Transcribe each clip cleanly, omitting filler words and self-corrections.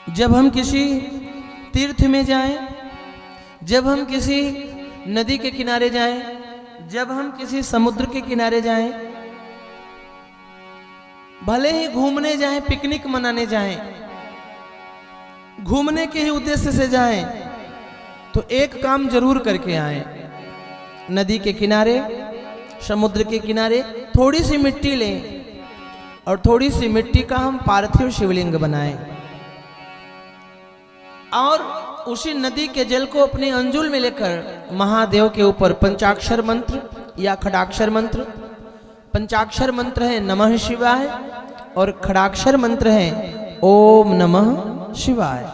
जब हम किसी तीर्थ में जाएं, जब हम किसी नदी के किनारे जाएं, जब हम किसी समुद्र के किनारे जाएं, भले ही घूमने जाएं, पिकनिक मनाने जाएं, घूमने के ही उद्देश्य से जाएं, तो एक काम जरूर करके आएं। नदी के किनारे, समुद्र के किनारे थोड़ी सी मिट्टी लें और थोड़ी सी मिट्टी का हम पार्थिव शिवलिंग बनाएं और उसी नदी के जल को अपने अंजुल में लेकर महादेव के ऊपर पंचाक्षर मंत्र या खड़ाक्षर मंत्र, पंचाक्षर मंत्र है नमः शिवाय और खड़ाक्षर मंत्र है ओम नमः शिवाय।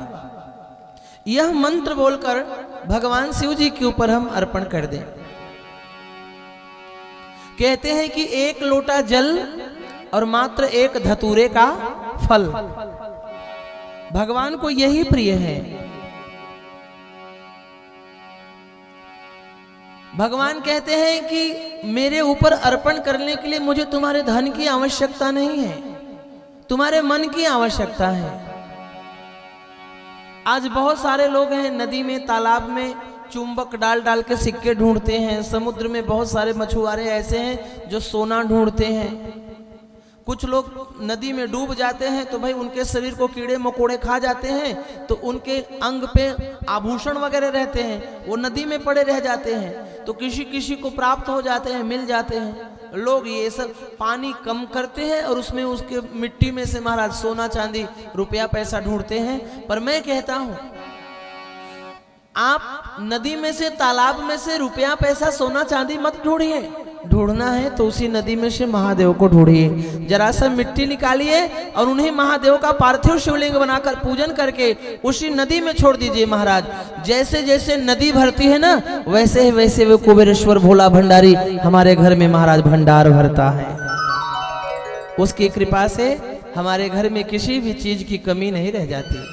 यह मंत्र बोलकर भगवान शिव जी के ऊपर हम अर्पण कर दें। कहते हैं कि एक लोटा जल और मात्र एक धतूरे का फल, भगवान को यही प्रिय है। भगवान कहते हैं कि मेरे ऊपर अर्पण करने के लिए मुझे तुम्हारे धन की आवश्यकता नहीं है, तुम्हारे मन की आवश्यकता है। आज बहुत सारे लोग हैं नदी में, तालाब में चुंबक डाल डाल के सिक्के ढूंढते हैं। समुद्र में बहुत सारे मछुआरे ऐसे हैं जो सोना ढूंढते हैं। कुछ लोग नदी में डूब जाते हैं तो भाई उनके शरीर को कीड़े मकोड़े खा जाते हैं, तो उनके अंग पे आभूषण वगैरह रहते हैं, वो नदी में पड़े रह जाते हैं, तो किसी किसी को प्राप्त हो जाते हैं, मिल जाते हैं। लोग ये सब पानी कम करते हैं और उसमें उसके मिट्टी में से महाराज सोना चांदी रुपया पैसा ढूंढते हैं। पर मैं कहता हूं, आप नदी में से, तालाब में से रुपया पैसा सोना चांदी मत ढूंढिए। ढूंढना है तो उसी नदी में से महादेव को ढूंढिए। जरा सा मिट्टी निकालिए और उन्हें महादेव का पार्थिव शिवलिंग बनाकर पूजन करके उसी नदी में छोड़ दीजिए। महाराज जैसे जैसे नदी भरती है ना, वैसे वैसे वो कुबेरेश्वर भोला भंडारी हमारे घर में महाराज भंडार भरता है। उसकी कृपा से हमारे घर में किसी भी चीज की कमी नहीं रह जाती।